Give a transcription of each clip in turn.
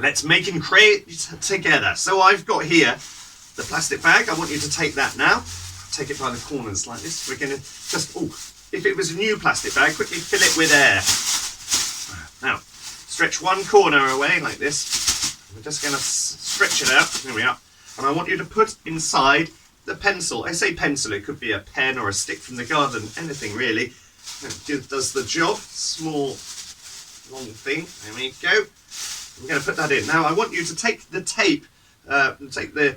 let's make and create together. So I've got here the plastic bag. I want you to take that now. Take it by the corners like this. We're going to just, if it was a new plastic bag, quickly fill it with air. Now, stretch one corner away like this. We're just going to stretch it out. Here we are. And I want you to put inside the pencil. I say pencil, it could be a pen or a stick from the garden, anything really. It does the job. Small, long thing. There we go. I'm going to put that in. Now I want you to take the tape, take the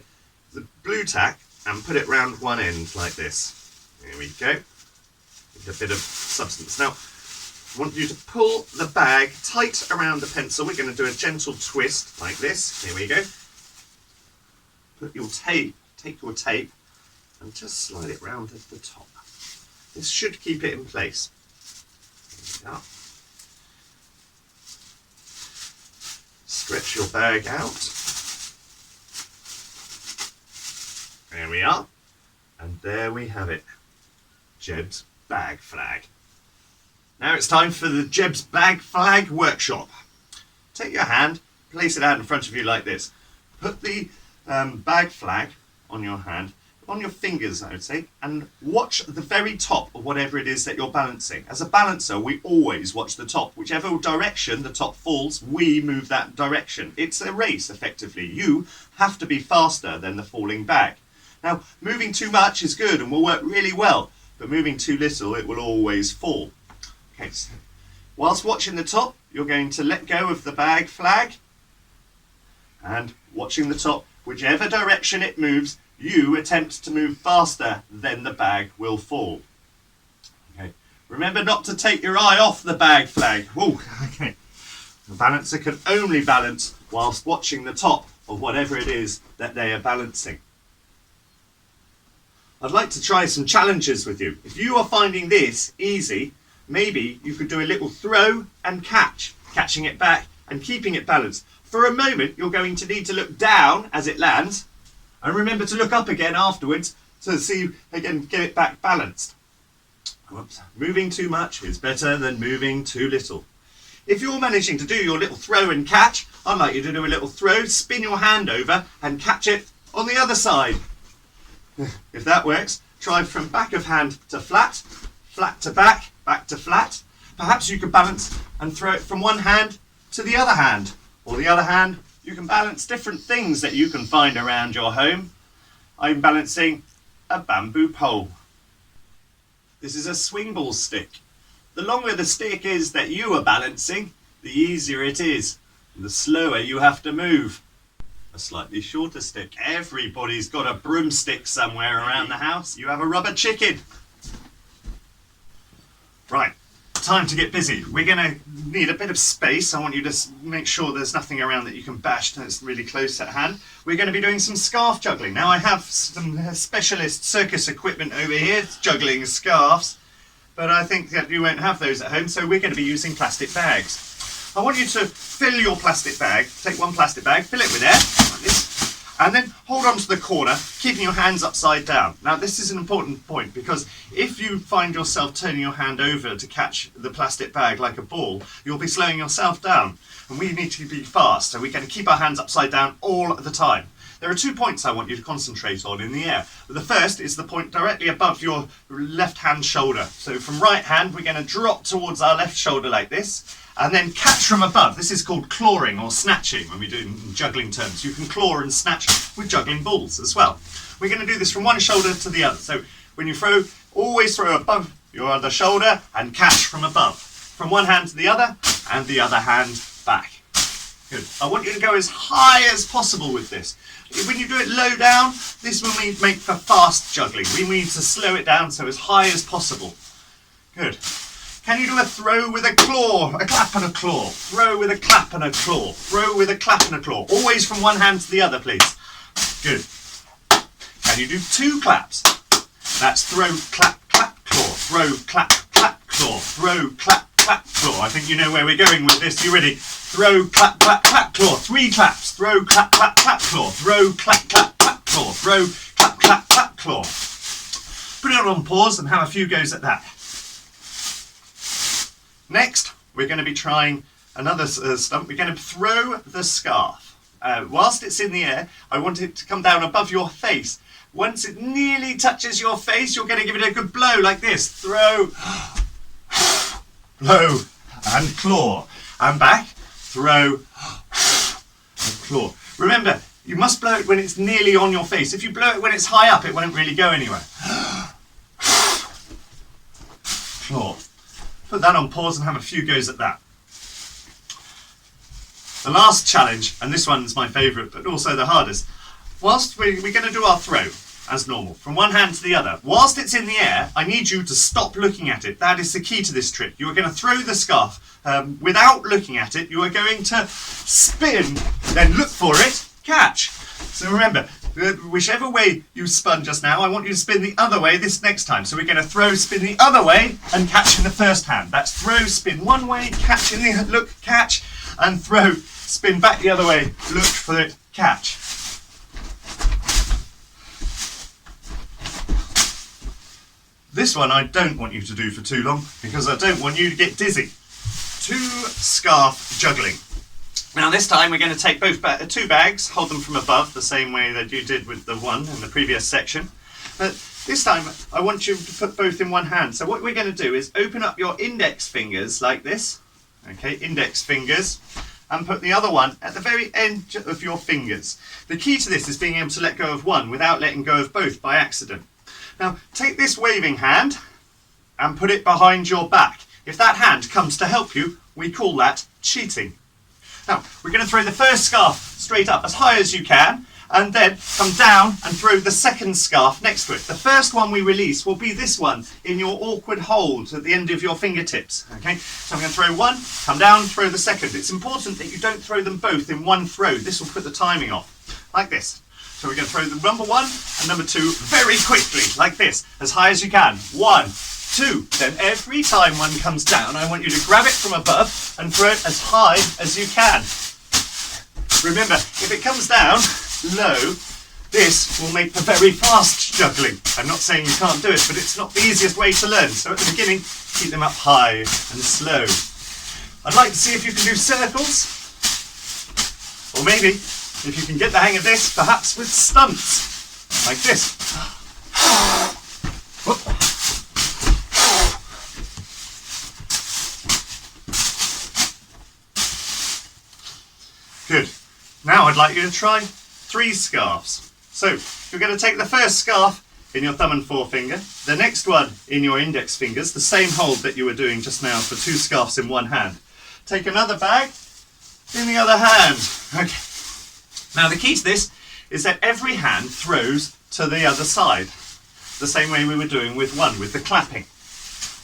blue tack and put it round one end like this. There we go. With a bit of substance. Now I want you to pull the bag tight around the pencil. We're going to do a gentle twist like this. Here we go. Put your tape, take your tape and just slide it round at the top. This should keep it in place. There we are. Stretch your bag out. There we are. And there we have it. Jebb's bag flag. Now it's time for the Jebb's bag flag workshop. Take your hand, place it out in front of you like this. Put the bag flag on your hand, on your fingers I would say, and watch the very top of whatever it is that you're balancing. As a balancer we always watch the top. Whichever direction the top falls, we move that direction. It's a race effectively. You have to be faster than the falling bag. Now moving too much is good and will work really well, but moving too little it will always fall. Okay, so whilst watching the top you're going to let go of the bag flag and watching the top, whichever direction it moves, you attempt to move faster, then the bag will fall. Okay. Remember not to take your eye off the bag flag. Ooh, okay. The balancer can only balance whilst watching the top of whatever it is that they are balancing. I'd like to try some challenges with you. If you are finding this easy, maybe you could do a little throw and catch, catching it back and keeping it balanced. For a moment, you're going to need to look down as it lands, and remember to look up again afterwards to see, again, get it back balanced. Whoops. Moving too much is better than moving too little. If you're managing to do your little throw and catch, I'd like you to do a little throw, spin your hand over and catch it on the other side. If that works, try from back of hand to flat, flat to back, back to flat. Perhaps you could balance and throw it from one hand to the other hand, or the other hand. You can balance different things that you can find around your home. I'm balancing a bamboo pole. This is a swing ball stick. The longer the stick is that you are balancing, the easier it is, and the slower you have to move. A slightly shorter stick. Everybody's got a broomstick somewhere around the house. You have a rubber chicken. Right. Time to get busy. We're going to need a bit of space. I want you to make sure there's nothing around that you can bash that's really close at hand. We're going to be doing some scarf juggling. Now I have some specialist circus equipment over here, juggling scarves, but I think that you won't have those at home, so we're going to be using plastic bags. I want you to fill your plastic bag, take one plastic bag, fill it with air, like this, and then hold on to the corner, keeping your hands upside down. Now this is an important point, because if you find yourself turning your hand over to catch the plastic bag like a ball, you'll be slowing yourself down. And we need to be fast, so we're going to keep our hands upside down all the time. There are 2 points I want you to concentrate on in the air. The first is the point directly above your left hand shoulder. So from right hand, we're going to drop towards our left shoulder like this, and then catch from above. This is called clawing or snatching when we do in juggling terms. You can claw and snatch with juggling balls as well. We're going to do this from one shoulder to the other. So when you throw, always throw above your other shoulder and catch from above. From one hand to the other and the other hand back. Good. I want you to go as high as possible with this. When you do it low down, this will make for fast juggling. We need to slow it down so as high as possible. Good. Can you do a throw with a claw, a clap and a claw? Throw with a clap and a claw. Throw with a clap and a claw. Always from one hand to the other, please. Good. Can you do 2 claps? That's throw, clap, clap, claw. Throw, clap, clap, claw. Throw, clap, clap, claw. I think you know where we're going with this. You ready? Throw, clap, clap, clap, claw. 3 claps. Throw, clap, clap, clap, claw. Throw, clap, clap, clap, claw. Throw, clap, clap, clap, claw. Put it on pause and have a few goes at that. Next, we're going to be trying another stunt. We're going to throw the scarf. whilst it's in the air, I want it to come down above your face. Once it nearly touches your face, you're going to give it a good blow like this. Throw, blow, and claw. And back, throw, and claw. Remember, you must blow it when it's nearly on your face. If you blow it when it's high up, it won't really go anywhere. Claw. Put that on pause and have a few goes at that. The last challenge, and this one's my favourite, but also the hardest. Whilst we're going to do our throw, as normal, from one hand to the other. Whilst it's in the air, I need you to stop looking at it. That is the key to this trick. You are going to throw the scarf without looking at it. You are going to spin, then look for it, catch. So remember, whichever way you spun just now, I want you to spin the other way this next time. So we're going to throw, spin the other way, and catch in the first hand. That's throw, spin one way, catch in the look, catch, and throw, spin back the other way, look for it, catch. This one I don't want you to do for too long because I don't want you to get dizzy. 2 scarf juggling. Now this time we're going to take both 2 bags, hold them from above the same way that you did with the one in the previous section. But this time I want you to put both in one hand. So what we're going to do is open up your index fingers like this. Okay, index fingers. And put the other one at the very end of your fingers. The key to this is being able to let go of one without letting go of both by accident. Now, take this waving hand and put it behind your back. If that hand comes to help you, we call that cheating. Now, we're going to throw the first scarf straight up as high as you can, and then come down and throw the second scarf next to it. The first one we release will be this one in your awkward hold at the end of your fingertips. Okay, so I'm going to throw one, come down, throw the second. It's important that you don't throw them both in one throw. This will put the timing off, like this. So we're going to throw the number 1 and number 2 very quickly, like this, as high as you can. 1, 2. Then every time one comes down, I want you to grab it from above and throw it as high as you can. Remember, if it comes down low, this will make the very fast juggling. I'm not saying you can't do it, but it's not the easiest way to learn. So at the beginning, keep them up high and slow. I'd like to see if you can do circles, or maybe, if you can get the hang of this, perhaps with stunts, like this. Good. Now I'd like you to try 3 scarves. So you're going to take the first scarf in your thumb and forefinger, the next one in your index fingers, the same hold that you were doing just now for 2 scarves in one hand. Take another bag in the other hand. Okay. Now the key to this is that every hand throws to the other side, the same way we were doing with one, with the clapping.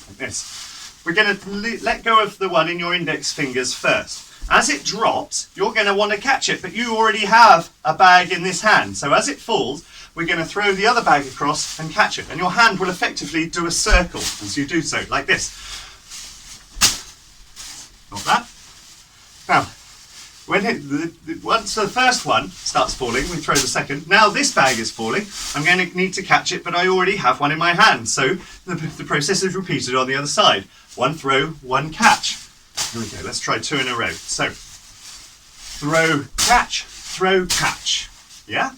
Like this. We're going to let go of the one in your index fingers first. As it drops, you're going to want to catch it, but you already have a bag in this hand. So as it falls, we're going to throw the other bag across and catch it. And your hand will effectively do a circle as you do so, like this. Got that? Now, once the first one starts falling, we throw the second. Now this bag is falling. I'm going to need to catch it, but I already have one in my hand. So the process is repeated on the other side. 1 throw, 1 catch. Here we go. Let's try 2 in a row. So throw, catch. Yeah?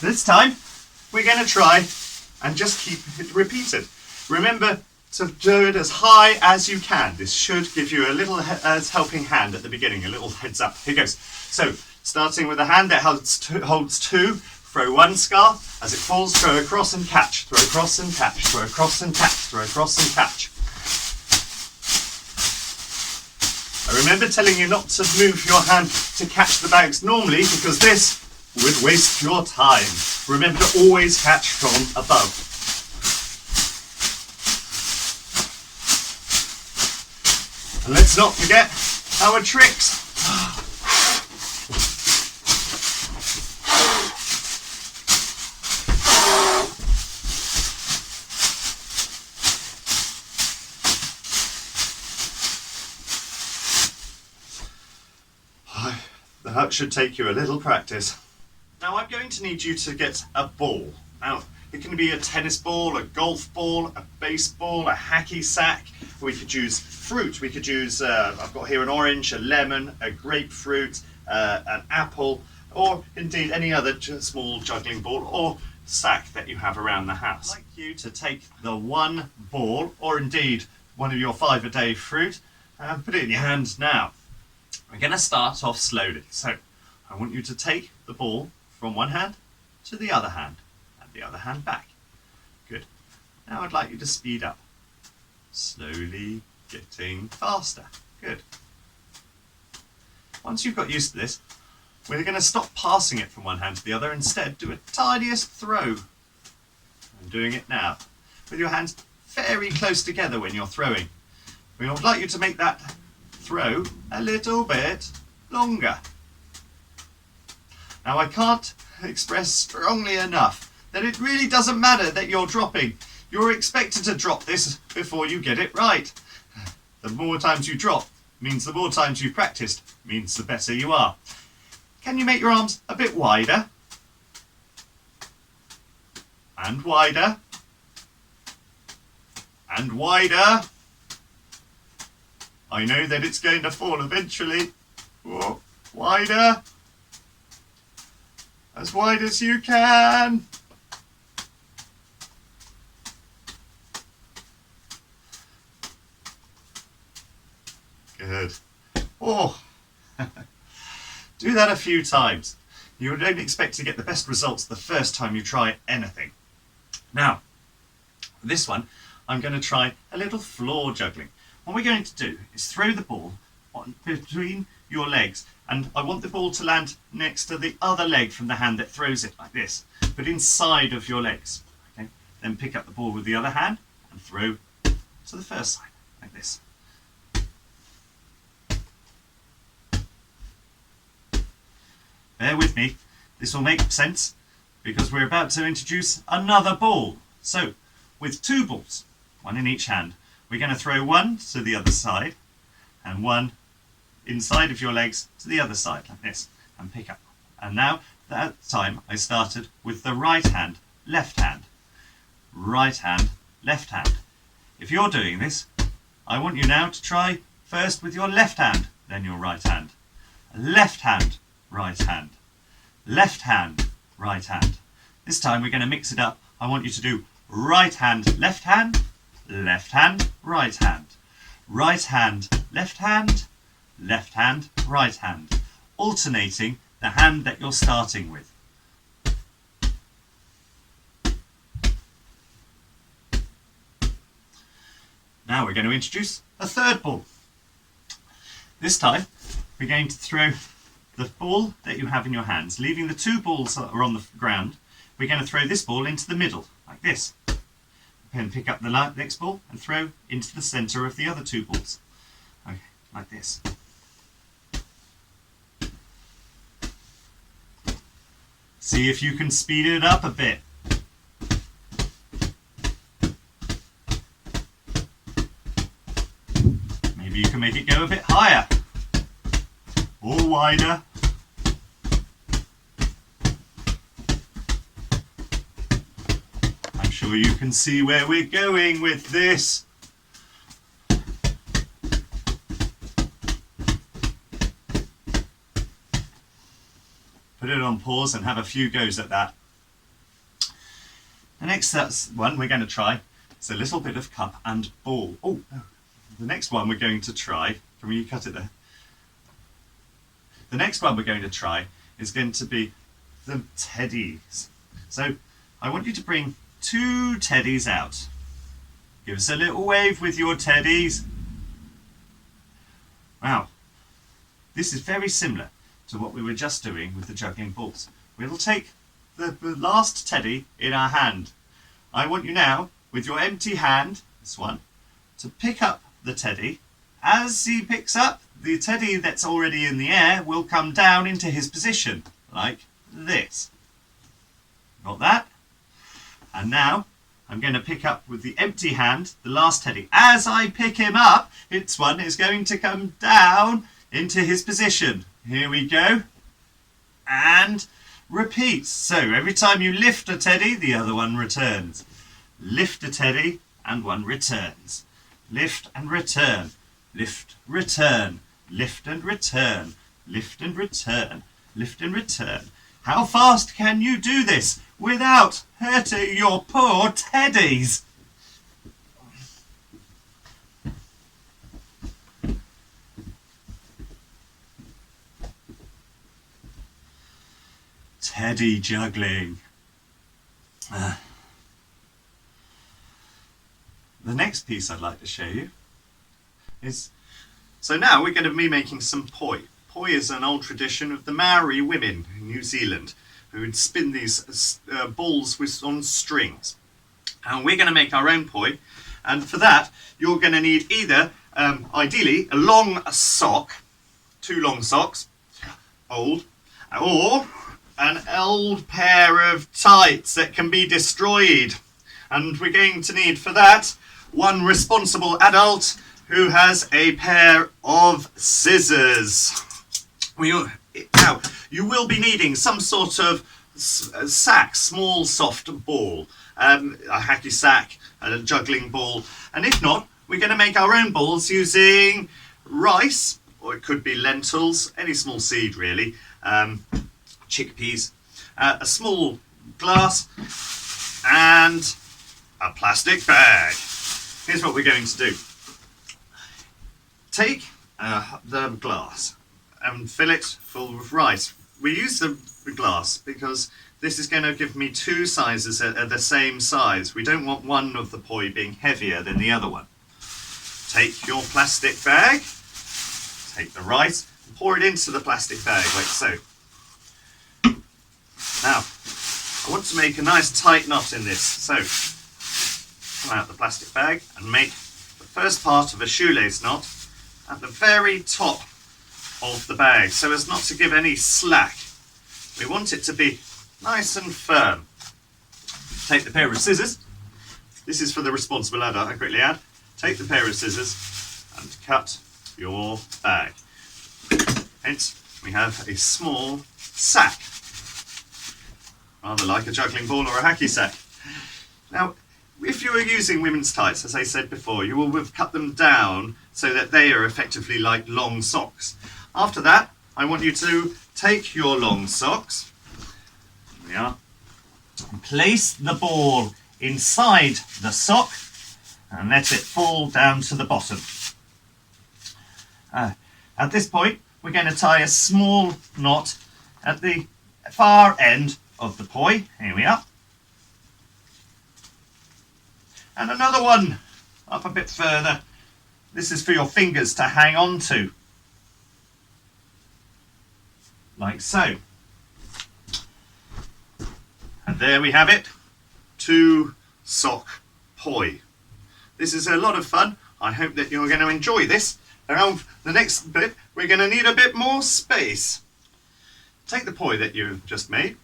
This time we're going to try and just keep it repeated. Remember to do it as high as you can. This should give you a little helping hand at the beginning, a little heads up. Here goes. So, starting with the hand that holds 2, throw 1 scarf. As it falls, throw across and catch. Throw across and catch. Throw across and catch. Throw across and catch. I remember telling you not to move your hand to catch the bags normally because this would waste your time. Remember to always catch from above. And let's not forget our tricks. That should take you a little practice. Now I'm going to need you to get a ball. Now it can be a tennis ball, a golf ball, a baseball, a hacky sack. We could use fruit. We could use, I've got here an orange, a lemon, a grapefruit, an apple, or indeed any other small juggling ball or sack that you have around the house. I'd like you to take the one ball, or indeed one of your 5-a-day fruit, and put it in your hand now. We're going to start off slowly. So I want you to take the ball from one hand to the other hand, and the other hand back. Good. Now I'd like you to speed up. Slowly getting faster. Good. Once you've got used to this, we're going to stop passing it from one hand to the other. Instead, do a tiniest throw. I'm doing it now. With your hands very close together when you're throwing. We would like you to make that throw a little bit longer. Now I can't express strongly enough that it really doesn't matter that you're dropping. You're expected to drop this before you get it right. The more times you drop means the more times you've practiced, means the better you are. Can you make your arms a bit wider? And wider. And wider. I know that it's going to fall eventually. Whoa. Wider. As wide as you can. Good. Oh. Do that a few times. You don't expect to get the best results the first time you try anything. Now, this one, I'm going to try a little floor juggling. What we're going to do is throw the ball between your legs, and I want the ball to land next to the other leg from the hand that throws it, like this, but inside of your legs. Okay? Then pick up the ball with the other hand and throw to the first side, like this. Bear with me, this will make sense because we're about to introduce another ball. So, with two balls, one in each hand, we're going to throw one to the other side and one inside of your legs to the other side, like this, and pick up. And now, that time I started with the right hand, left hand, right hand, left hand. If you're doing this, I want you now to try first with your left hand, then your right hand. Left hand, right hand, left hand, right hand. This time we're going to mix it up. I want you to do right hand, left hand, right hand, right hand, left hand, right hand, alternating the hand that you're starting with. Now we're going to introduce a third ball. This time we're going to throw the ball that you have in your hands, leaving the two balls that are on the ground. We're going to throw this ball into the middle, like this. Then pick up the next ball and throw into the centre of the other two balls. Okay, like this. See if you can speed it up a bit. Maybe you can make it go a bit higher. Or wider. I'm sure you can see where we're going with this. Put it on pause and have a few goes at that. The next one we're going to try is a little bit of cup and ball. Oh, the next one we're going to try, can you cut it there? The next one we're going to try is going to be the teddies. So I want you to bring two teddies out. Give us a little wave with your teddies. Wow, this is very similar to what we were just doing with the juggling balls. We'll take the last teddy in our hand. I want you now, with your empty hand, this one, to pick up the teddy. As he picks up, the teddy that's already in the air will come down into his position, like this. Got that? And now, I'm going to pick up with the empty hand, the last teddy. As I pick him up, this one is going to come down into his position. Here we go. And repeat. So every time you lift a teddy, the other one returns. Lift a teddy and one returns. Lift and return. Lift, return. Lift and return. lift and return, lift and return. How fast can you do this without hurting your poor teddies? Teddy juggling. The next piece I'd like to show you is, so now we're going to be making some poi. Poi is an old tradition of the Maori women in New Zealand who would spin these balls on strings. And we're going to make our own poi, and for that you're going to need either, ideally, a long sock, 2 long socks, old, or an old pair of tights that can be destroyed. And we're going to need for that one responsible adult who has a pair of scissors. Now, you will be needing some sort of sack, small soft ball, a hacky sack, a juggling ball, and if not, we're going to make our own balls using rice, or it could be lentils, any small seed really, chickpeas, a small glass, and a plastic bag. Here's what we're going to do. Take the glass and fill it full of rice. We use the glass because this is going to give me 2 sizes at the same size. We don't want one of the poi being heavier than the other one. Take your plastic bag, take the rice, and pour it into the plastic bag like so. Now, I want to make a nice tight knot in this, so come out the plastic bag and make the first part of a shoelace knot at the very top of the bag, so as not to give any slack. We want it to be nice and firm. Take the pair of scissors. This is for the responsible adult, I quickly add. Take the pair of scissors and cut your bag. Hence, we have a small sack, rather like a juggling ball or a hacky sack. Now, if you are using women's tights, as I said before, you will have cut them down so that they are effectively like long socks. After that, I want you to take your long socks, here we are, and place the ball inside the sock and let it fall down to the bottom. At this point, we're going to tie a small knot at the far end of the poi. Here we are. And another one up a bit further. This is for your fingers to hang on to, like so. And there we have it, 2 sock poi. This is a lot of fun. I hope that you're going to enjoy this. Now, the next bit, we're going to need a bit more space. Take the poi that you've just made,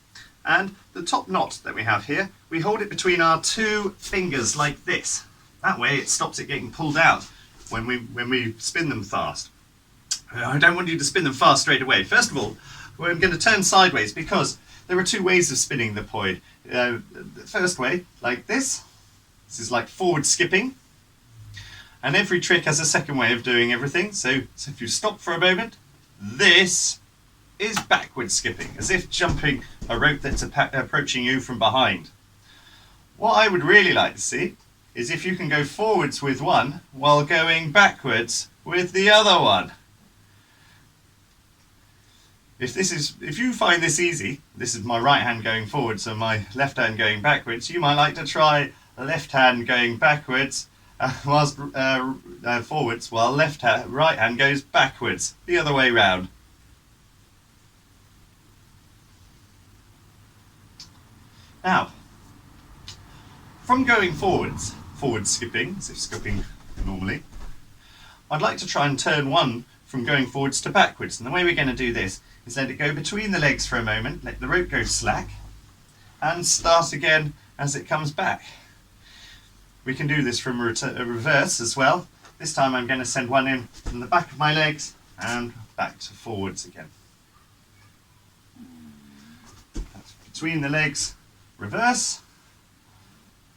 and the top knot that we have here, we hold it between our 2 fingers like this. That way it stops it getting pulled out when we spin them fast. I don't want you to spin them fast straight away. First of all, we're going to turn sideways because there are 2 ways of spinning the poi. The first way, like this. This is like forward skipping. And every trick has a second way of doing everything. So if you stop for a moment, this is backward skipping, as if jumping a rope that's approaching you from behind. What I would really like to see is if you can go forwards with one while going backwards with the other one. If you find this easy, this is my right hand going forwards and my left hand going backwards, you might like to try left hand going backwards whilst forwards, while right hand goes backwards, the other way round. Now, from going forwards, forward skipping, as if skipping normally, I'd like to try and turn one from going forwards to backwards. And the way we're going to do this is let it go between the legs for a moment, let the rope go slack, and start again as it comes back. We can do this from a reverse as well. This time I'm going to send one in from the back of my legs and back to forwards again. That's between the legs, reverse,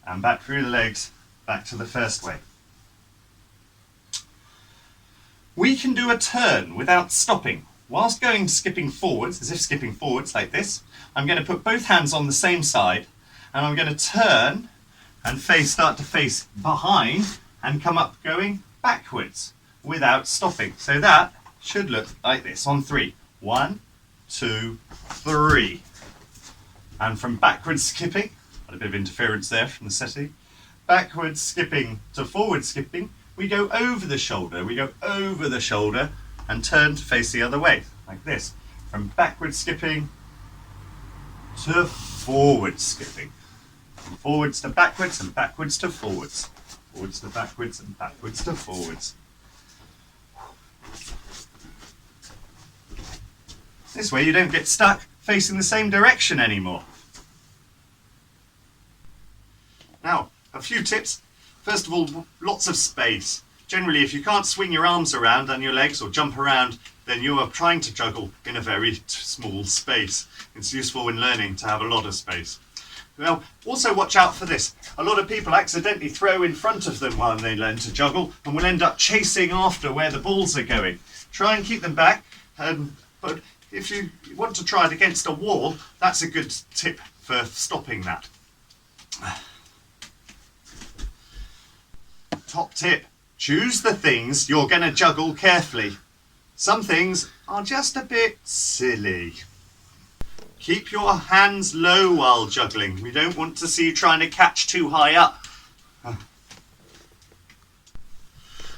and back through the legs, back to the first way. We can do a turn without stopping. whilst skipping forwards, as if skipping forwards like this, I'm going to put both hands on the same side, and I'm going to turn and start to face behind and come up going backwards without stopping. So that should look like this on 3. 1, 2, 3. And from backwards skipping, got a bit of interference there from the setting, backwards skipping to forward skipping, we go over the shoulder. We go over the shoulder and turn to face the other way, like this. From backwards skipping to forward skipping. From forwards to backwards and backwards to forwards. Forwards to backwards and backwards to forwards. This way you don't get stuck facing the same direction anymore. Now, a few tips. First of all, lots of space. Generally, if you can't swing your arms around and your legs or jump around, then you are trying to juggle in a very small space. It's useful in learning to have a lot of space. Now, also watch out for this. A lot of people accidentally throw in front of them while they learn to juggle and will end up chasing after where the balls are going. Try and keep them back, but if you want to try it against a wall, that's a good tip for stopping that. Top tip, choose the things you're going to juggle carefully. Some things are just a bit silly. Keep your hands low while juggling. We don't want to see you trying to catch too high up.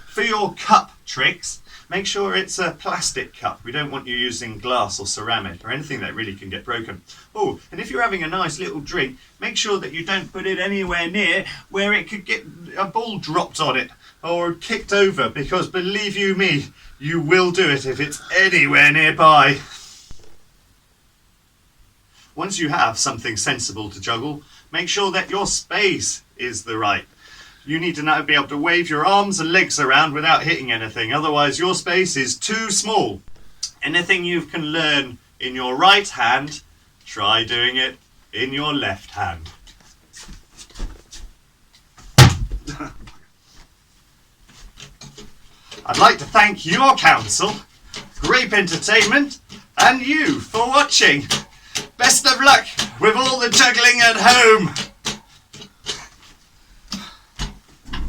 For your cup tricks, make sure it's a plastic cup. We don't want you using glass or ceramic or anything that really can get broken. Oh, and if you're having a nice little drink, make sure that you don't put it anywhere near where it could get a ball dropped on it or kicked over, because believe you me, you will do it if it's anywhere nearby. Once you have something sensible to juggle, make sure that your space is the right. You need to now be able to wave your arms and legs around without hitting anything, otherwise your space is too small. Anything you can learn in your right hand, try doing it in your left hand. I'd like to thank your council, Grape Entertainment, and you for watching. Best of luck with all the juggling at home.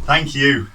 Thank you.